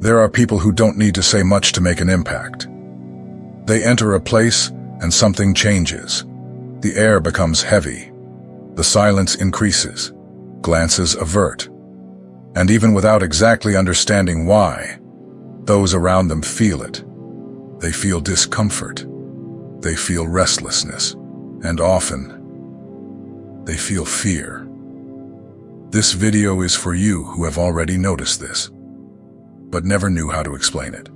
There are people who don't need to say much to make an impact. They enter a place and something changes. The air becomes heavy. The silence increases. Glances avert. And even without exactly understanding why, those around them feel it. They feel discomfort. They feel restlessness. And often, they feel fear. This video is for you who have already noticed this, but never knew how to explain it.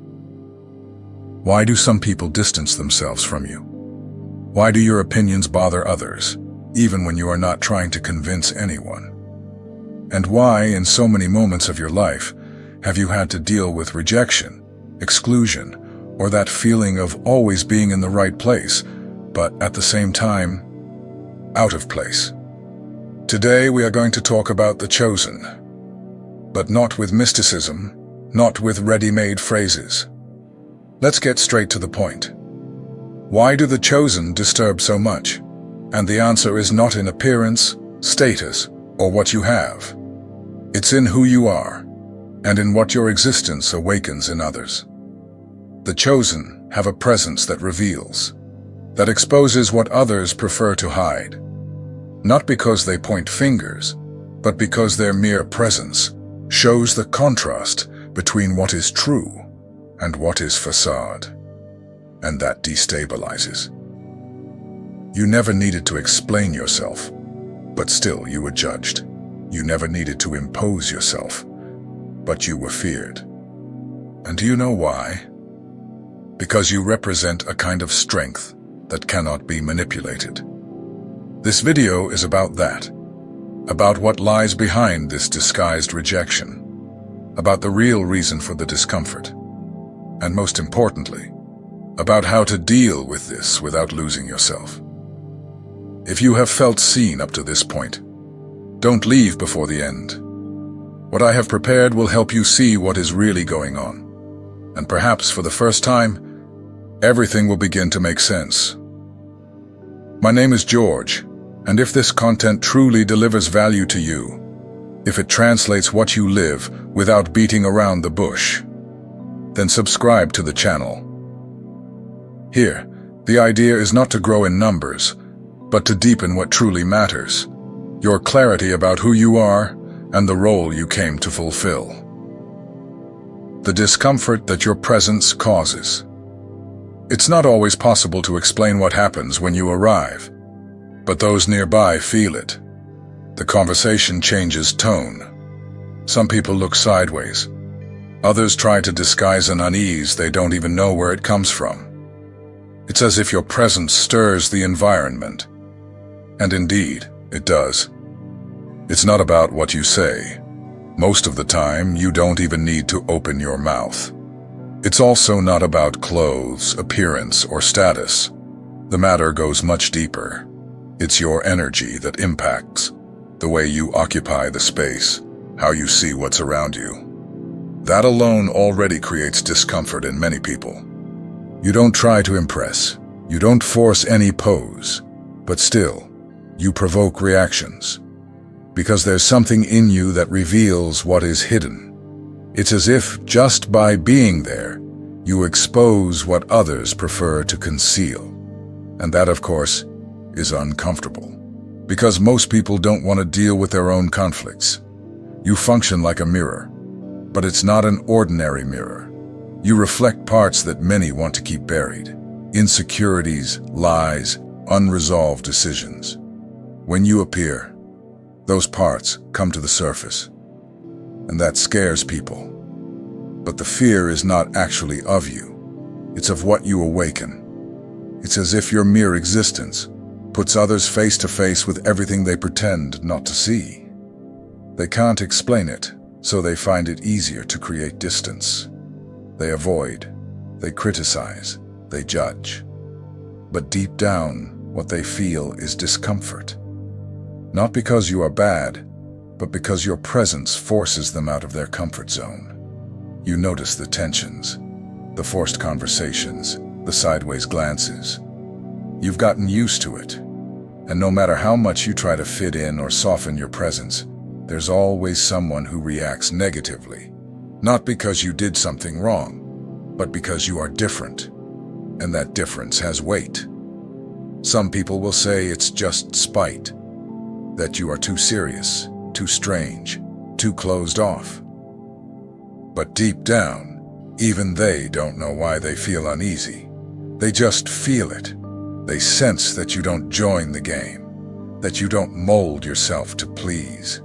Why do some people distance themselves from you? Why do your opinions bother others, even when you are not trying to convince anyone? And why, in so many moments of your life, have you had to deal with rejection, exclusion, or that feeling of always being in the right place, but at the same time, out of place? Today we are going to talk about the chosen, but not with mysticism, not with ready-made phrases. Let's get straight to the point. Why do the chosen disturb so much? And the answer is not in appearance, status, or what you have. It's in who you are, and in what your existence awakens in others. The chosen have a presence that reveals, that exposes what others prefer to hide. Not because they point fingers, but because their mere presence shows the contrast between what is true and what is facade. And that destabilizes. You never needed to explain yourself, but still you were judged. You never needed to impose yourself, but you were feared. And do you know why? Because you represent a kind of strength that cannot be manipulated. This video is about that, about what lies behind this disguised rejection, about the real reason for the discomfort, and most importantly, about how to deal with this without losing yourself. If you have felt seen up to this point, don't leave before the end. What I have prepared will help you see what is really going on, and perhaps for the first time, everything will begin to make sense. My name is George, and if this content truly delivers value to you, if it translates what you live without beating around the bush, then subscribe to the channel. Here, the idea is not to grow in numbers, but to deepen what truly matters, your clarity about who you are and the role you came to fulfill. The discomfort that your presence causes. It's not always possible to explain what happens when you arrive, but those nearby feel it. The conversation changes tone. Some people look sideways. Others try to disguise an unease they don't even know where it comes from. It's as if your presence stirs the environment. And indeed, it does. It's not about what you say. Most of the time, you don't even need to open your mouth. It's also not about clothes, appearance, or status. The matter goes much deeper. It's your energy that impacts, the way you occupy the space, how you see what's around you. That alone already creates discomfort in many people. You don't try to impress. You don't force any pose. But still, you provoke reactions. Because there's something in you that reveals what is hidden. It's as if, just by being there, you expose what others prefer to conceal. And that, of course, is uncomfortable. Because most people don't want to deal with their own conflicts. You function like a mirror. But it's not an ordinary mirror. You reflect parts that many want to keep buried. Insecurities, lies, unresolved decisions. When you appear, those parts come to the surface. And that scares people. But the fear is not actually of you. It's of what you awaken. It's as if your mere existence puts others face to face with everything they pretend not to see. They can't explain it, so they find it easier to create distance. They avoid, they criticize, they judge. But deep down, what they feel is discomfort. Not because you are bad, but because your presence forces them out of their comfort zone. You notice the tensions, the forced conversations, the sideways glances. You've gotten used to it. And no matter how much you try to fit in or soften your presence, there's always someone who reacts negatively. Not because you did something wrong, but because you are different, and that difference has weight. Some people will say it's just spite, that you are too serious, too strange, too closed off. But deep down, even they don't know why they feel uneasy. They just feel it. They sense that you don't join the game, that you don't mold yourself to please.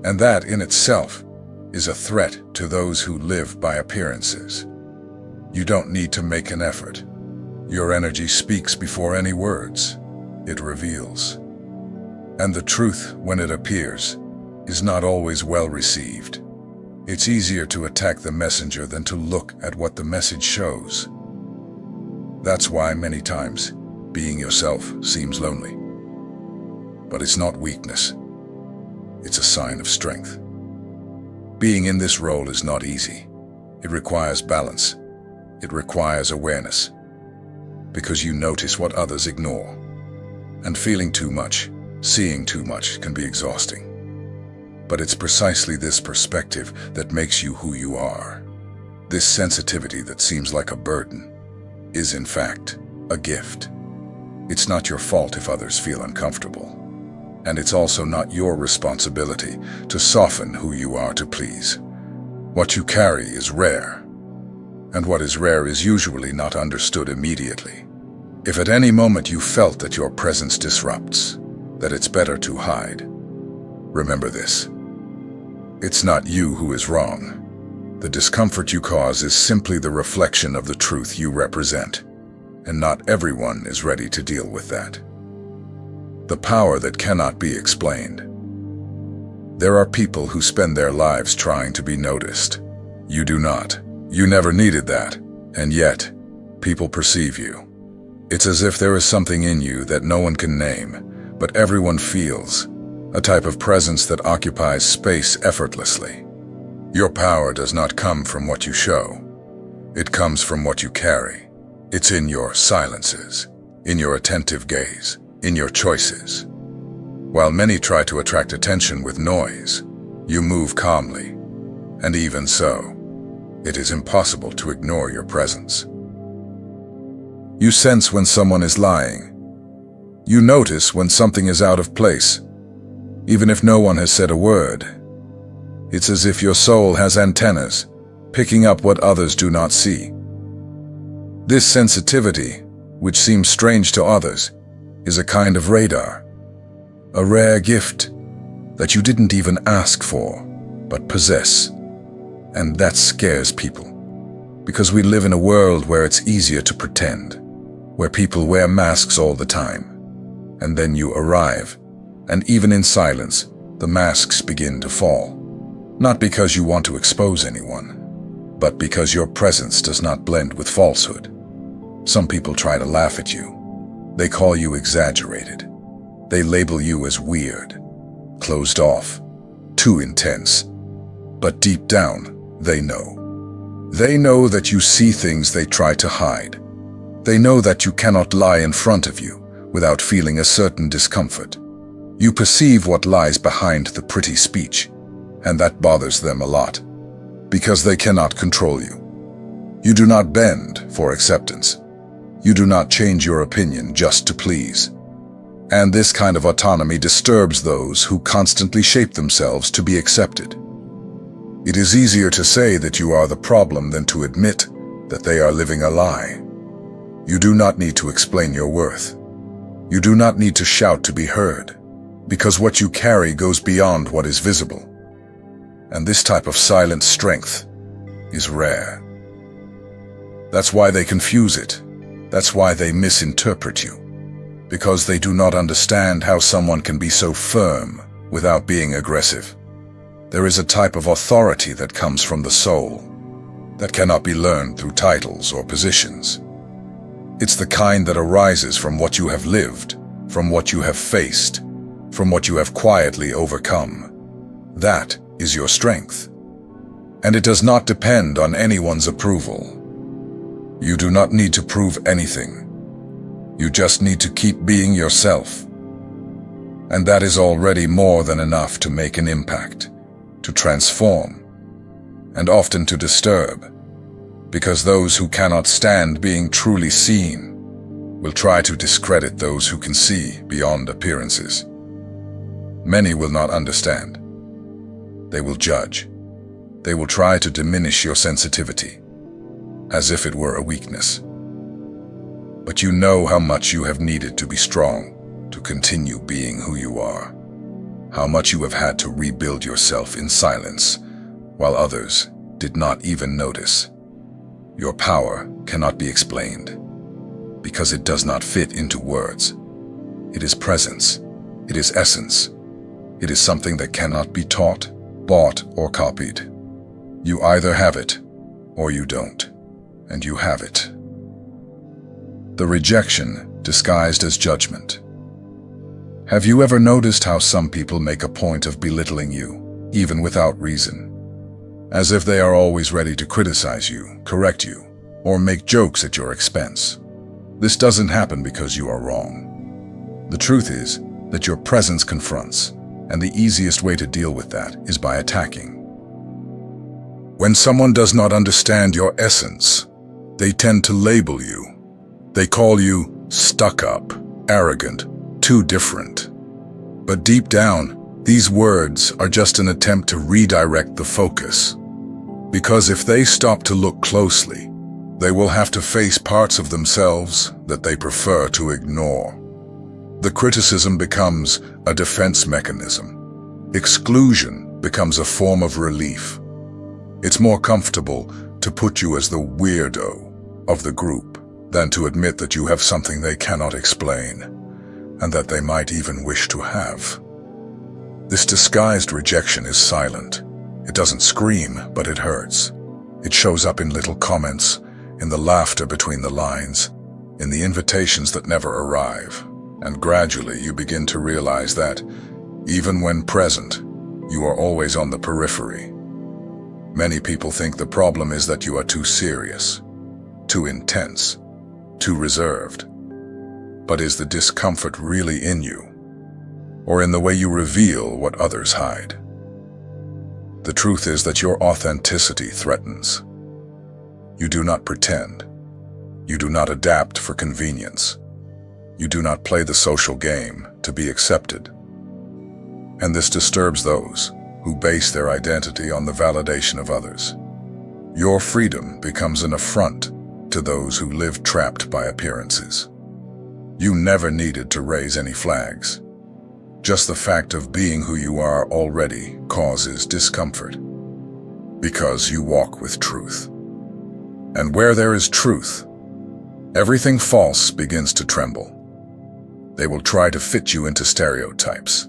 And that in itself is a threat to those who live by appearances. You don't need to make an effort. Your energy speaks before any words. It reveals. And the truth, when it appears, is not always well received. It's easier to attack the messenger than to look at what the message shows. That's why many times being yourself seems lonely. But it's not weakness. It's a sign of strength. Being in this role is not easy. It requires balance. It requires awareness. Because you notice what others ignore. And feeling too much, seeing too much can be exhausting. But it's precisely this perspective that makes you who you are. This sensitivity that seems like a burden is in fact a gift. It's not your fault if others feel uncomfortable. And it's also not your responsibility to soften who you are to please. What you carry is rare. And what is rare is usually not understood immediately. If at any moment you felt that your presence disrupts, that it's better to hide, remember this. It's not you who is wrong. The discomfort you cause is simply the reflection of the truth you represent, and not everyone is ready to deal with that. The power that cannot be explained. There are people who spend their lives trying to be noticed. You do not. You never needed that, and yet, people perceive you. It's as if there is something in you that no one can name, but everyone feels, a type of presence that occupies space effortlessly. Your power does not come from what you show. It comes from what you carry. It's in your silences, in your attentive gaze, in your choices. While many try to attract attention with noise, you move calmly, and even so, it is impossible to ignore your presence. You sense when someone is lying. You notice when something is out of place, even if no one has said a word. It's as if your soul has antennas, picking up what others do not see. This sensitivity, which seems strange to others, is a kind of radar, a rare gift that you didn't even ask for, but possess. And that scares people, because we live in a world where it's easier to pretend, where people wear masks all the time. And then you arrive, and even in silence, the masks begin to fall. Not because you want to expose anyone, but because your presence does not blend with falsehood. Some people try to laugh at you. They call you exaggerated. They label you as weird, closed off, too intense. But deep down, they know. They know that you see things they try to hide. They know that you cannot lie in front of you without feeling a certain discomfort. You perceive what lies behind the pretty speech, and that bothers them a lot, because they cannot control you. You do not bend for acceptance. You do not change your opinion just to please. And this kind of autonomy disturbs those who constantly shape themselves to be accepted. It is easier to say that you are the problem than to admit that they are living a lie. You do not need to explain your worth. You do not need to shout to be heard, because what you carry goes beyond what is visible. And this type of silent strength is rare. That's why they confuse it. That's why they misinterpret you. Because they do not understand how someone can be so firm without being aggressive. There is a type of authority that comes from the soul, that cannot be learned through titles or positions. It's the kind that arises from what you have lived, from what you have faced, from what you have quietly overcome. That is your strength. And it does not depend on anyone's approval. You do not need to prove anything. You just need to keep being yourself. And that is already more than enough to make an impact, to transform, and often to disturb, because those who cannot stand being truly seen will try to discredit those who can see beyond appearances. Many will not understand. They will judge. They will try to diminish your sensitivity, as if it were a weakness. But you know how much you have needed to be strong to continue being who you are, how much you have had to rebuild yourself in silence, while others did not even notice. Your power cannot be explained, because it does not fit into words. It is presence. It is essence. It is something that cannot be taught, bought, or copied. You either have it, or you don't, and you have it. The rejection disguised as judgment. Have you ever noticed how some people make a point of belittling you, even without reason? As if they are always ready to criticize you, correct you, or make jokes at your expense. This doesn't happen because you are wrong. The truth is that your presence confronts, and the easiest way to deal with that is by attacking. When someone does not understand your essence, they tend to label you. They call you stuck up, arrogant, too different. But deep down, these words are just an attempt to redirect the focus. Because if they stop to look closely, they will have to face parts of themselves that they prefer to ignore. The criticism becomes a defense mechanism. Exclusion becomes a form of relief. It's more comfortable to put you as the weirdo of the group than to admit that you have something they cannot explain, and that they might even wish to have. This disguised rejection is silent. It doesn't scream, but it hurts. It shows up in little comments, in the laughter between the lines, in the invitations that never arrive, and gradually you begin to realize that, even when present, you are always on the periphery. Many people think the problem is that you are too serious, too intense, too reserved. But is the discomfort really in you, or in the way you reveal what others hide? The truth is that your authenticity threatens. You do not pretend. You do not adapt for convenience. You do not play the social game to be accepted. And this disturbs those who base their identity on the validation of others. Your freedom becomes an affront to those who live trapped by appearances. You never needed to raise any flags. Just the fact of being who you are already causes discomfort, because you walk with truth. And where there is truth, everything false begins to tremble. They will try to fit you into stereotypes.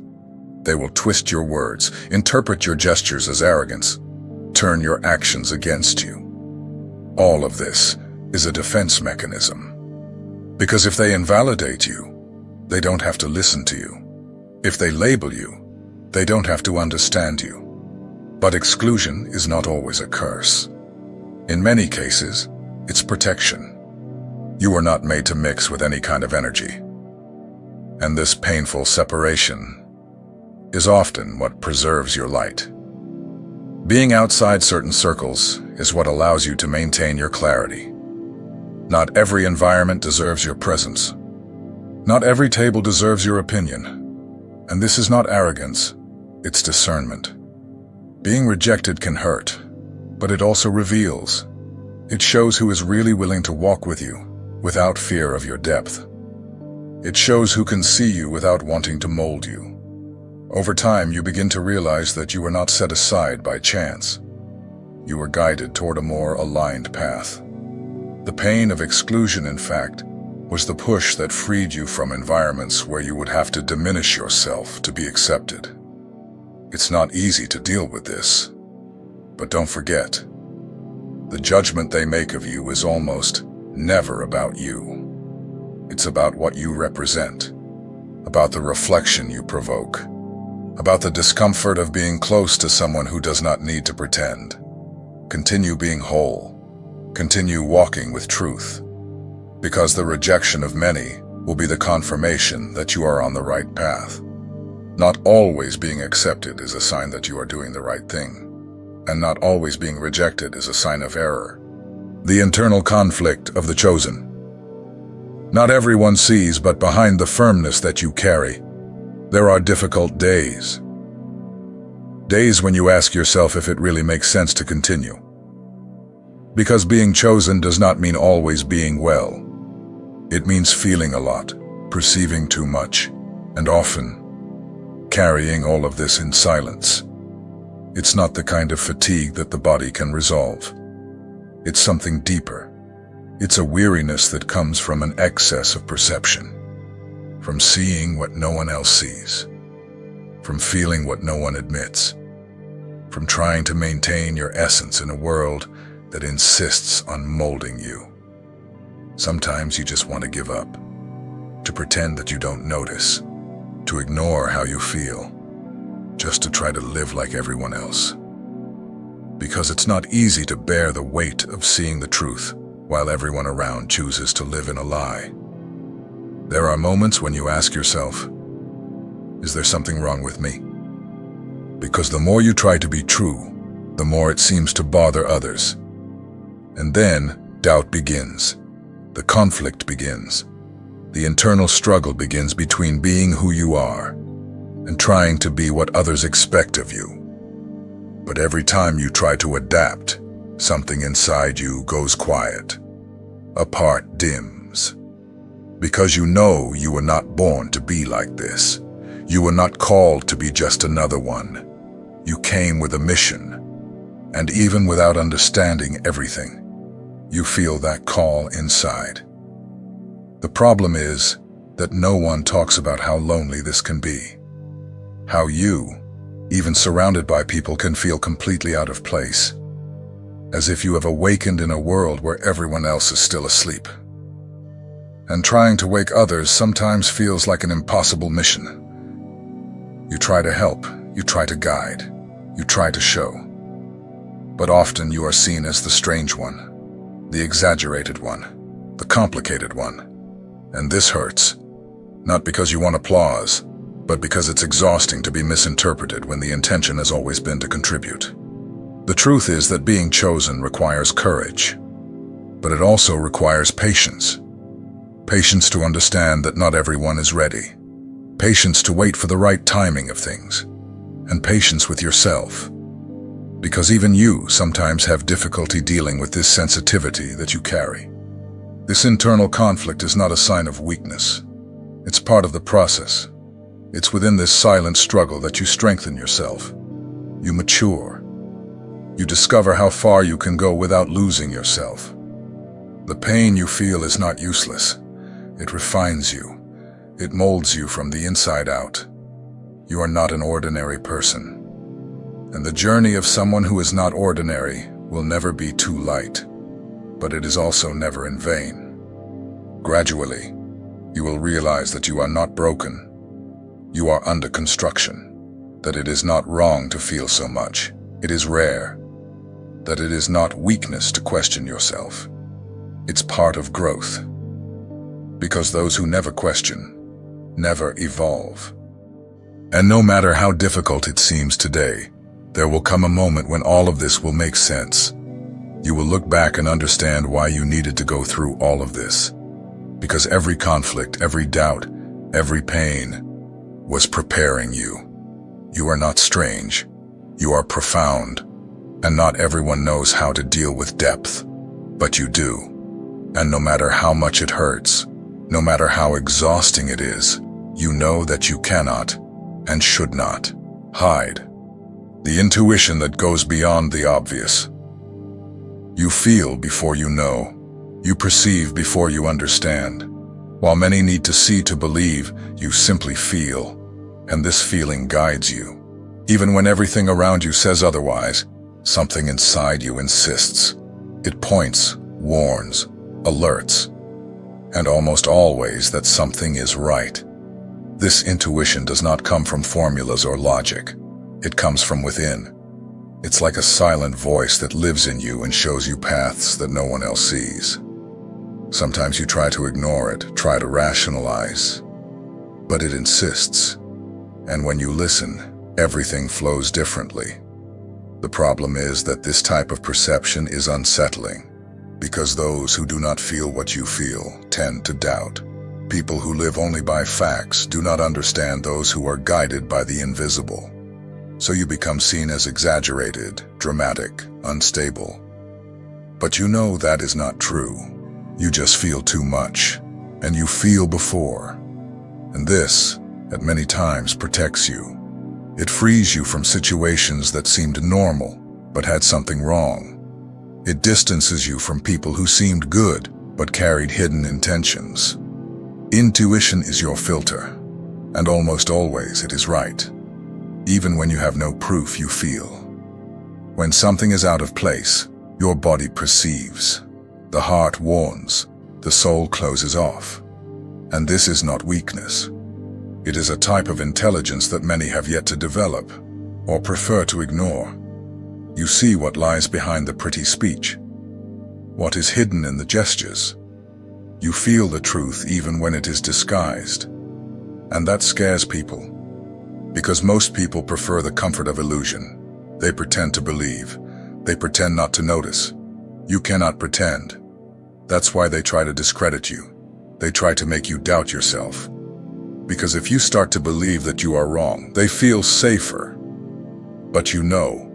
They will twist your words, interpret your gestures as arrogance, turn your actions against you. All of this is a defense mechanism. Because if they invalidate you, they don't have to listen to you. If they label you, they don't have to understand you. But exclusion is not always a curse. In many cases, it's protection. You are not made to mix with any kind of energy. And this painful separation is often what preserves your light. Being outside certain circles is what allows you to maintain your clarity. Not every environment deserves your presence. Not every table deserves your opinion. And this is not arrogance, it's discernment. Being rejected can hurt, but it also reveals. It shows who is really willing to walk with you without fear of your depth. It shows who can see you without wanting to mold you. Over time, you begin to realize that you were not set aside by chance. You were guided toward a more aligned path. The pain of exclusion, in fact, was the push that freed you from environments where you would have to diminish yourself to be accepted. It's not easy to deal with this, but don't forget, the judgment they make of you is almost never about you. It's about what you represent, about the reflection you provoke, about the discomfort of being close to someone who does not need to pretend. Continue being whole. Continue walking with truth, because the rejection of many will be the confirmation that you are on the right path. Not always being accepted is a sign that you are doing the right thing. and not always being rejected is a sign of error. The internal conflict of the chosen. Not everyone sees, but behind the firmness that you carry, there are difficult days. Days when you ask yourself if it really makes sense to continue. Because being chosen does not mean always being well. It means feeling a lot, perceiving too much, and often carrying all of this in silence. It's not the kind of fatigue that the body can resolve. It's something deeper. It's a weariness that comes from an excess of perception, from seeing what no one else sees, from feeling what no one admits, from trying to maintain your essence in a world that insists on molding you. Sometimes you just want to give up, to pretend that you don't notice, to ignore how you feel, just to try to live like everyone else. Because it's not easy to bear the weight of seeing the truth while everyone around chooses to live in a lie. There are moments when you ask yourself, is there something wrong with me? Because the more you try to be true, the more it seems to bother others. And then doubt begins. The conflict begins. The internal struggle begins between being who you are and trying to be what others expect of you. But every time you try to adapt, something inside you goes quiet. A part dims. Because you know you were not born to be like this. You were not called to be just another one. You came with a mission. And even without understanding everything, you feel that call inside. The problem is that no one talks about how lonely this can be. How you, even surrounded by people, can feel completely out of place, as if you have awakened in a world where everyone else is still asleep. And trying to wake others sometimes feels like an impossible mission. You try to help, you try to guide, you try to show. But often you are seen as the strange one, the exaggerated one, the complicated one. And this hurts, not because you want applause, but because it's exhausting to be misinterpreted when the intention has always been to contribute. The truth is that being chosen requires courage, but it also requires patience. Patience to understand that not everyone is ready. Patience to wait for the right timing of things. And patience with yourself. Because even you sometimes have difficulty dealing with this sensitivity that you carry. This internal conflict is not a sign of weakness. It's part of the process. It's within this silent struggle that you strengthen yourself. You mature. You discover how far you can go without losing yourself. The pain you feel is not useless. It refines you. It molds you from the inside out. You are not an ordinary person. And the journey of someone who is not ordinary will never be too light, but it is also never in vain. Gradually, you will realize that you are not broken. You are under construction, that it is not wrong to feel so much. It is rare, that it is not weakness to question yourself. It's part of growth. Because those who never question, never evolve. And no matter how difficult it seems today, there will come a moment when all of this will make sense. You will look back and understand why you needed to go through all of this. Because every conflict, every doubt, every pain was preparing you. You are not strange. You are profound. And not everyone knows how to deal with depth, but you do. And no matter how much it hurts, no matter how exhausting it is, you know that you cannot and should not hide. The intuition that goes beyond the obvious. You feel before you know. You perceive before you understand. While many need to see to believe, you simply feel, and this feeling guides you. Even when everything around you says otherwise, something inside you insists. It points, warns, alerts, and almost always that something is right. This intuition does not come from formulas or logic. It comes from within. It's like a silent voice that lives in you and shows you paths that no one else sees. Sometimes you try to ignore it, try to rationalize, but it insists. And when you listen, everything flows differently. The problem is that this type of perception is unsettling, because those who do not feel what you feel tend to doubt. People who live only by facts do not understand those who are guided by the invisible. So you become seen as exaggerated, dramatic, unstable. But you know that is not true. You just feel too much, and you feel before. And this, at many times, protects you. It frees you from situations that seemed normal, but had something wrong. It distances you from people who seemed good, but carried hidden intentions. Intuition is your filter, and almost always it is right. Even when you have no proof, you feel. When something is out of place, your body perceives. The heart warns, the soul closes off. And this is not weakness. It is a type of intelligence that many have yet to develop, or prefer to ignore. You see what lies behind the pretty speech, what is hidden in the gestures. You feel the truth even when it is disguised. And that scares people, because most people prefer the comfort of illusion. They pretend to believe. They pretend not to notice. You cannot pretend. That's why they try to discredit you. They try to make you doubt yourself. Because if you start to believe that you are wrong, they feel safer. But you know,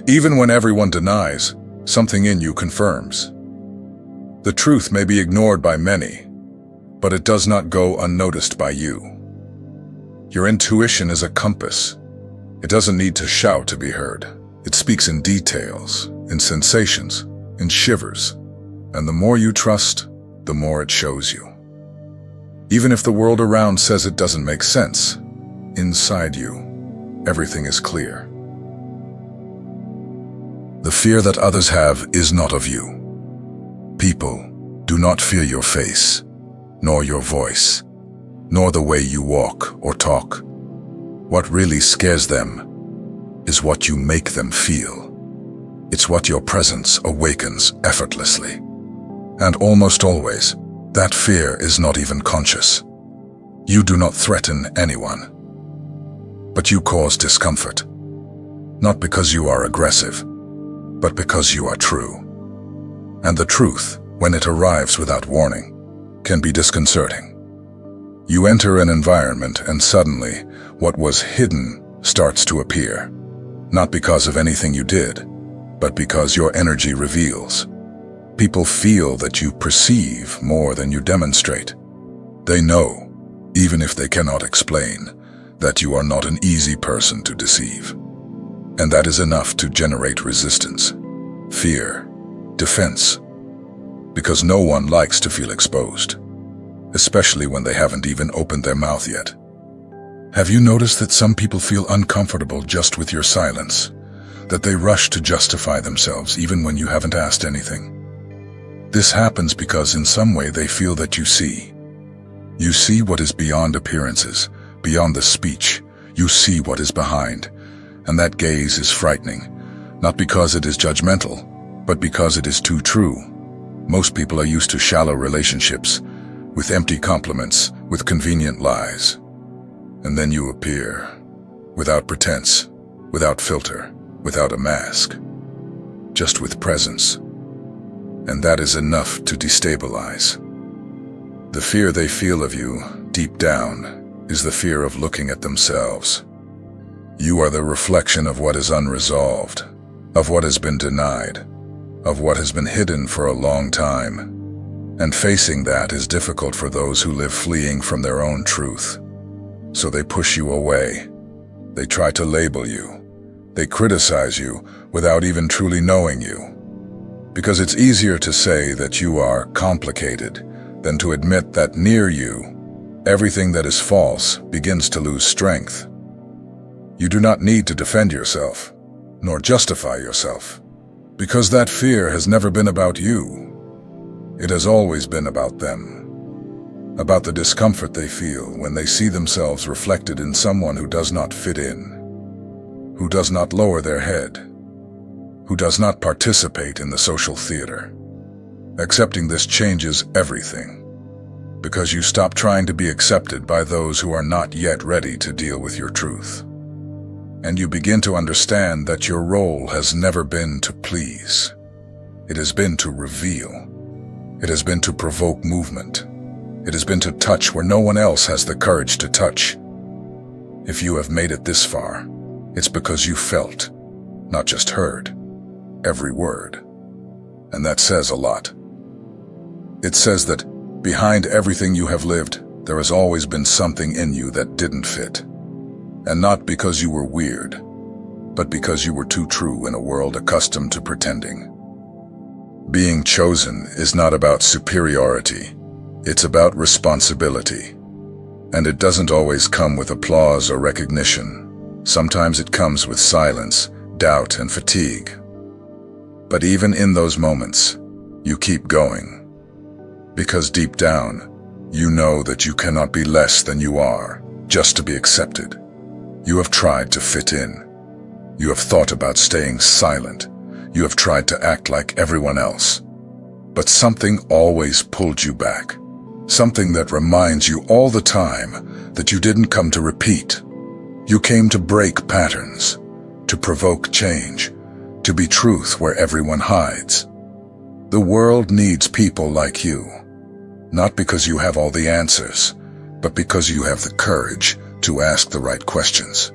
even when everyone denies, something in you confirms. The truth may be ignored by many, but it does not go unnoticed by you. Your intuition is a compass. It doesn't need to shout to be heard. It speaks in details, in sensations, in shivers. And the more you trust, the more it shows you. Even if the world around says it doesn't make sense, inside you, everything is clear. The fear that others have is not of you. People do not fear your face, nor your voice, nor the way you walk or talk. What really scares them is what you make them feel. It's what your presence awakens effortlessly. And almost always, that fear is not even conscious. You do not threaten anyone, but you cause discomfort. Not because you are aggressive, but because you are true. And the truth, when it arrives without warning, can be disconcerting. You enter an environment and suddenly, what was hidden starts to appear. Not because of anything you did, but because your energy reveals. People feel that you perceive more than you demonstrate. They know, even if they cannot explain, that you are not an easy person to deceive. And that is enough to generate resistance, fear, defense. Because no one likes to feel exposed, especially when they haven't even opened their mouth yet. Have you noticed that some people feel uncomfortable just with your silence? That they rush to justify themselves even when you haven't asked anything? This happens because in some way they feel that you see. You see what is beyond appearances, beyond the speech. You see what is behind. And that gaze is frightening, not because it is judgmental, but because it is too true. Most people are used to shallow relationships, with empty compliments, with convenient lies. And then you appear, without pretense, without filter, without a mask, just with presence. And that is enough to destabilize. The fear they feel of you, deep down, is the fear of looking at themselves. You are the reflection of what is unresolved, of what has been denied, of what has been hidden for a long time. And facing that is difficult for those who live fleeing from their own truth. So they push you away. They try to label you. They criticize you without even truly knowing you. Because it's easier to say that you are complicated than to admit that near you, everything that is false begins to lose strength. You do not need to defend yourself, nor justify yourself, because that fear has never been about you. It has always been about them, about the discomfort they feel when they see themselves reflected in someone who does not fit in, who does not lower their head, who does not participate in the social theater. Accepting this changes everything, because you stop trying to be accepted by those who are not yet ready to deal with your truth. And you begin to understand that your role has never been to please. It has been to reveal. It has been to provoke movement. It has been to touch where no one else has the courage to touch. If you have made it this far, it's because you felt, not just heard, every word. And that says a lot. It says that behind everything you have lived, there has always been something in you that didn't fit. And not because you were weird, but because you were too true in a world accustomed to pretending. Being chosen is not about superiority. It's about responsibility. And it doesn't always come with applause or recognition. Sometimes it comes with silence, doubt, and fatigue. But even in those moments, you keep going. Because deep down, you know that you cannot be less than you are, just to be accepted. You have tried to fit in. You have thought about staying silent. You have tried to act like everyone else. But something always pulled you back. Something that reminds you all the time that you didn't come to repeat. You came to break patterns, to provoke change, to be truth where everyone hides. The world needs people like you, not because you have all the answers, but because you have the courage to ask the right questions.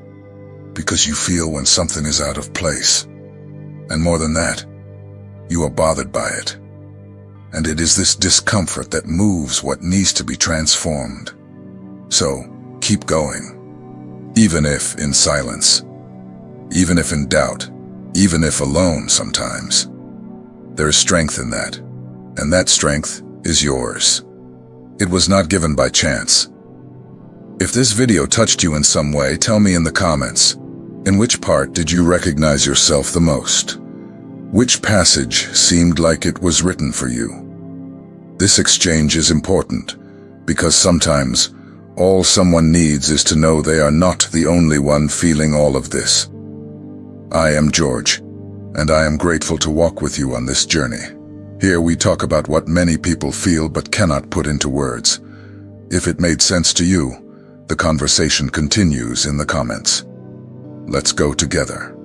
Because you feel when something is out of place. And more than that, you are bothered by it. And it is this discomfort that moves what needs to be transformed. So, keep going. Even if in silence. Even if in doubt. Even if alone sometimes. There is strength in that. And that strength is yours. It was not given by chance. If this video touched you in some way, tell me in the comments. In which part did you recognize yourself the most? Which passage seemed like it was written for you? This exchange is important, because sometimes all someone needs is to know they are not the only one feeling all of this. I am George, and I am grateful to walk with you on this journey. Here we talk about what many people feel but cannot put into words. If it made sense to you, the conversation continues in the comments. Let's go together.